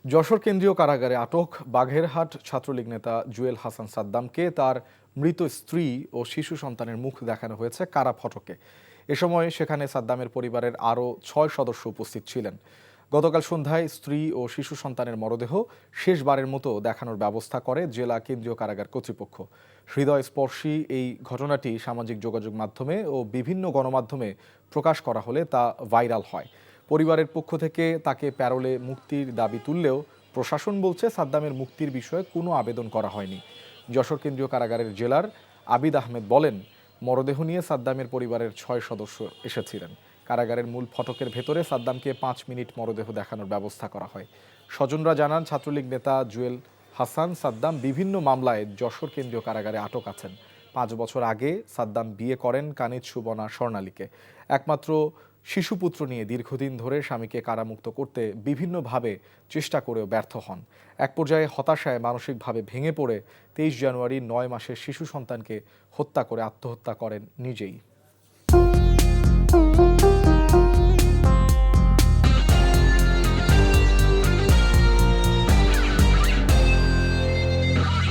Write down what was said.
যশোর কেন্দ্রীয় কারাগারে আটক বাঘেরহাট ছাত্রলীগ নেতা জুয়েল হাসান সাদ্দামকে তার মৃত স্ত্রী ও শিশু সন্তানের মুখ দেখানো হয়েছে কারা ফটকে। এ সময় সেখানে সাদ্দামের পরিবারের আরও 6 সদস্য উপস্থিত ছিলেন। গতকাল সন্ধ্যায় স্ত্রী ও শিশু সন্তানের মরদেহ শেষবারের মতো দেখানোর ব্যবস্থা করে জেলা কেন্দ্রীয় কারাগার কর্তৃপক্ষ। হৃদয়স্পর্শী এই ঘটনাটি সামাজিক যোগাযোগ মাধ্যমে ও বিভিন্ন গণমাধ্যমে প্রকাশ করা হলে তা ভাইরাল হয়। পরিবারের পক্ষ থেকে তাকে প্যারোলে মুক্তির দাবি তুললেও প্রশাসন বলছে সাদ্দামের মুক্তির বিষয়ে কোনো আবেদন করা হয়নি। যশোর কেন্দ্রীয় কারাগারের জেলার আবিদ আহমেদ বলেন, মরদেহ নিয়ে সাদ্দামের পরিবারের 6 সদস্য এসেছিলেন। কারাগারের মূল ফটকের ভেতরে সাদ্দামকে 5 মিনিট মরদেহ দেখানোর ব্যবস্থা করা হয়। স্বজনরা জানান, ছাত্রলীগ নেতা জুয়েল হাসান সাদ্দাম বিভিন্ন মামলায় যশোর কেন্দ্রীয় কারাগারে আটক আছেন। 5 বছর আগে সাদ্দাম বিয়ে করেন কানিজ সুবনা স্বর্ণালীকে। একমাত্র শিশুপুত্র নিয়ে দীর্ঘদিন ধরে স্বামীকে কারামুক্ত করতে বিভিন্নভাবে চেষ্টা করেও ব্যর্থ হন। এক পর্যায়ে হতাশায় মানসিকভাবে ভেঙে পড়ে 23 জানুয়ারি 9 মাসের শিশু সন্তানকে হত্যা করে আত্মহত্যা করেন নিজেই।